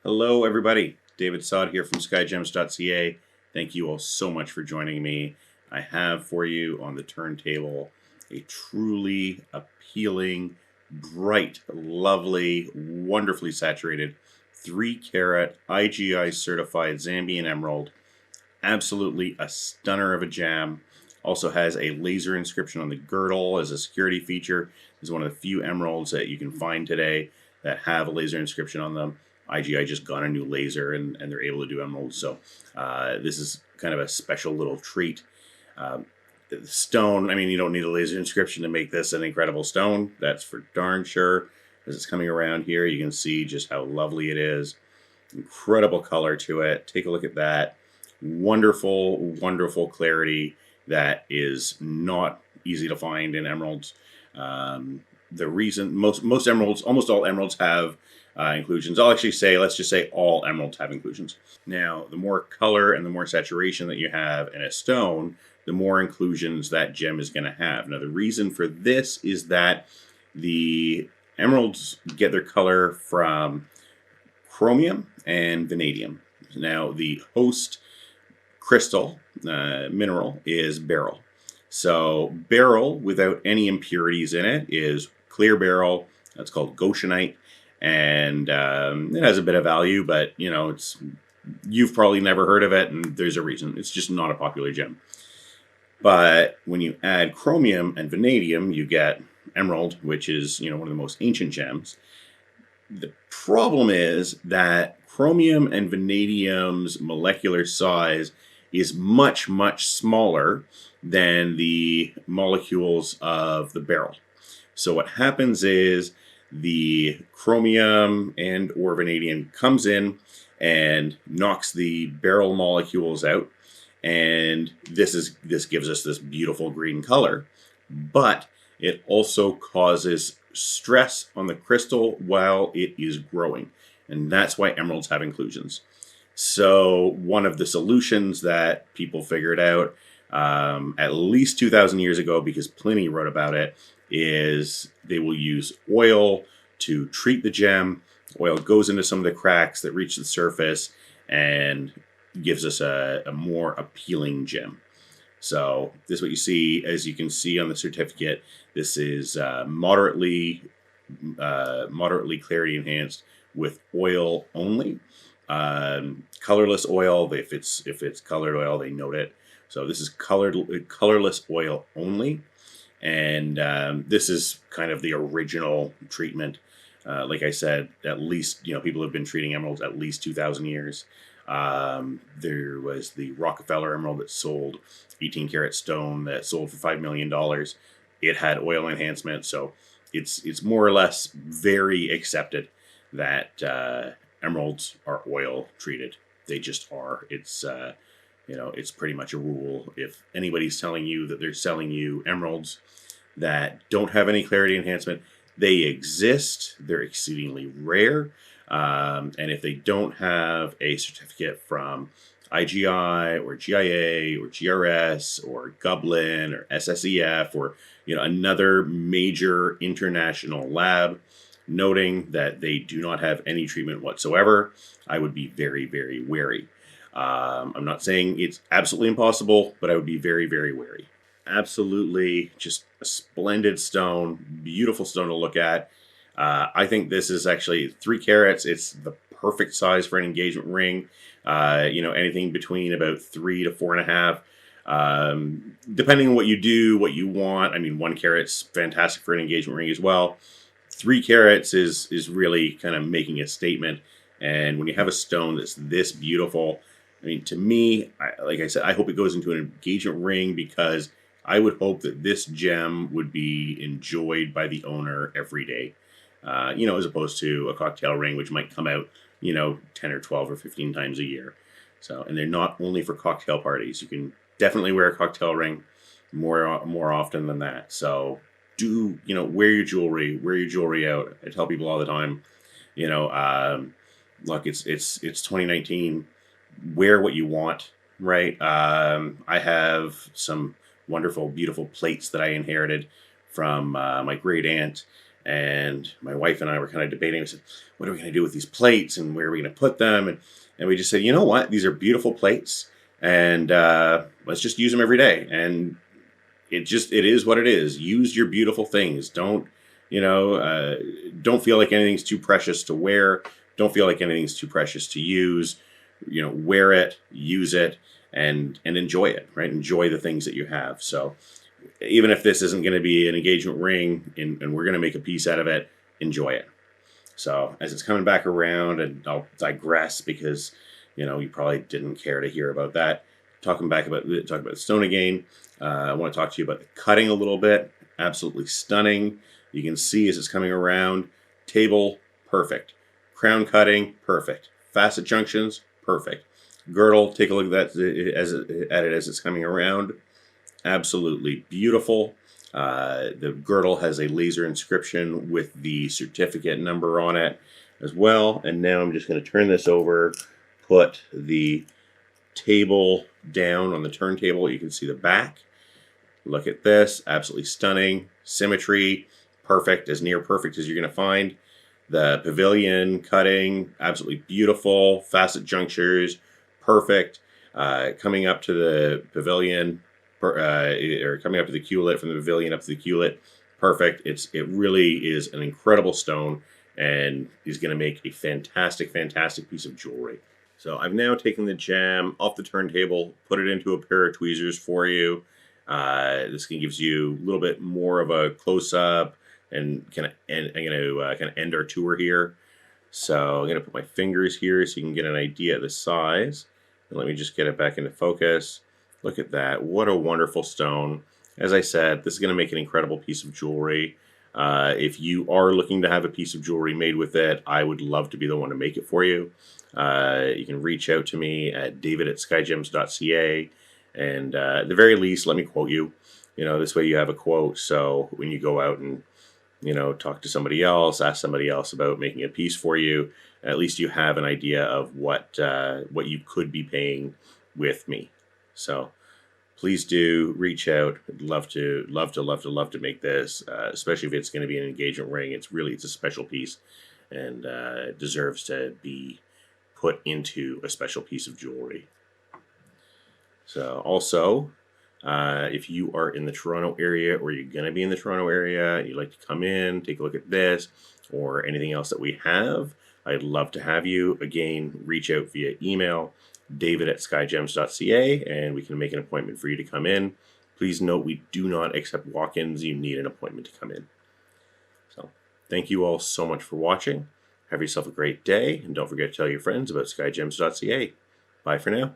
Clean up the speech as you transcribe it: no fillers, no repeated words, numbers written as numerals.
Hello, everybody. David Sod here from skygems.ca. Thank you all so much for joining me. I have for you on the turntable a truly appealing, bright, lovely, wonderfully saturated 3-carat IGI certified Zambian emerald. Absolutely a stunner of a gem. Also has a laser inscription on the girdle as a security feature. This is one of the few emeralds that you can find today that have a laser inscription on them. IGI just got a new laser and they're able to do emeralds. So this is kind of a special little treat. The stone, I mean, you don't need a laser inscription to make this an incredible stone. That's for darn sure. As it's coming around here, you can see just how lovely it is. Incredible color to it. Take a look at that. Wonderful, wonderful clarity that is not easy to find in emeralds. The reason most emeralds, almost all emeralds have inclusions. I'll actually say, let's just say all emeralds have inclusions. Now, the more color and the more saturation that you have in a stone, the more inclusions that gem is going to have. Now, the reason for this is that the emeralds get their color from chromium and vanadium. Now, the host crystal mineral is beryl. So beryl without any impurities in it is clear beryl. That's called goshenite, and it has a bit of value, but you've probably never heard of it, and there's a reason. It's just not a popular gem. But when you add chromium and vanadium, you get emerald, which is one of the most ancient gems. The problem is that chromium and vanadium's molecular size is much, much smaller than the molecules of the beryl. So what happens is the chromium and or vanadium comes in and knocks the beryl molecules out, and this gives us this beautiful green color, but it also causes stress on the crystal while it is growing, and that's why emeralds have inclusions. So one of the solutions that people figured out at least 2,000 years ago, because Pliny wrote about it, is they will use oil to treat the gem. Oil goes into some of the cracks that reach the surface and gives us a more appealing gem. So this is what you see. As you can see on the certificate, this is moderately clarity enhanced with oil only. Colorless oil, if it's colored oil, they note it. So this is colorless oil only, and this is kind of the original treatment. Like I said, at least people have been treating emeralds at least 2,000 years. There was the Rockefeller emerald that sold 18-karat stone that sold for $5 million. It had oil enhancement, so it's more or less very accepted that emeralds are oil treated. They just are. It's pretty much a rule. If anybody's telling you that they're selling you emeralds that don't have any clarity enhancement, they exist. They're exceedingly rare. And if they don't have a certificate from IGI or GIA or GRS or Gublin or SSEF or another major international lab noting that they do not have any treatment whatsoever, I would be very, very wary. I'm not saying it's absolutely impossible, but I would be very, very wary. Absolutely just a splendid stone, beautiful stone to look at. I think this is actually 3 carats. It's the perfect size for an engagement ring. Anything between about 3 to 4.5. Depending on what you do, what you want. I mean, 1 carat's fantastic for an engagement ring as well. 3 carats is really kind of making a statement. And when you have a stone that's this beautiful, I mean, to me, like I said, I hope it goes into an engagement ring, because I would hope that this gem would be enjoyed by the owner every day. As opposed to a cocktail ring, which might come out, 10 or 12 or 15 times a year. So, and they're not only for cocktail parties. You can definitely wear a cocktail ring more often than that. So wear your jewelry out. I tell people all the time, look, it's 2019. Wear what you want, right? I have some wonderful, beautiful plates that I inherited from my great aunt. And my wife and I were kind of debating. We said, what are we going to do with these plates, and where are we going to put them? And we just said, you know what? These are beautiful plates, and let's just use them every day. And it is what it is. Use your beautiful things. Don't feel like anything's too precious to wear. Don't feel like anything's too precious to use. Wear it, use it, and enjoy it. Right? Enjoy the things that you have. So even if this isn't going to be an engagement ring, and we're going to make a piece out of it, enjoy it. So as it's coming back around, and I'll digress because you probably didn't care to hear about that. Talk about the stone again. I want to talk to you about the cutting a little bit. Absolutely stunning. You can see as it's coming around. Table, perfect. Crown cutting, perfect. Facet junctions, perfect. Girdle, take a look at that as it's coming around. Absolutely beautiful. The girdle has a laser inscription with the certificate number on it as well. And now I'm just going to turn this over, put the table down on the turntable. You can see the back. Look at this. Absolutely stunning. Symmetry, perfect, as near perfect as you're going to find. The pavilion cutting, absolutely beautiful. Facet junctures, perfect. Coming up to the pavilion, or coming up to the culet, from the pavilion up to the culet, perfect. It really is an incredible stone, and is going to make a fantastic piece of jewelry. So I've now taken the jam off the turntable, put it into a pair of tweezers for you. This gives you a little bit more of a close-up, and I'm going to kind of end our tour here. So I'm going to put my fingers here so you can get an idea of the size. And let me just get it back into focus. Look at that. What a wonderful stone. As I said, this is going to make an incredible piece of jewelry. If you are looking to have a piece of jewelry made with it, I would love to be the one to make it for you. You can reach out to me at david@skygems.ca, and at the very least, let me quote you. This way you have a quote, so when you go out and talk to somebody else, ask somebody else about making a piece for you, at least you have an idea of what you could be paying with me. So please do reach out. I'd love to make this, especially if it's going to be an engagement ring. It's a special piece, and it deserves to be put into a special piece of jewelry. So also, if you are in the Toronto area, or you're going to be in the Toronto area, and you'd like to come in, take a look at this, or anything else that we have, I'd love to have you. Again, reach out via email, david@skygems.ca, and we can make an appointment for you to come in. Please note, we do not accept walk-ins. You need an appointment to come in. So thank you all so much for watching. Have yourself a great day, and don't forget to tell your friends about skygems.ca. Bye for now.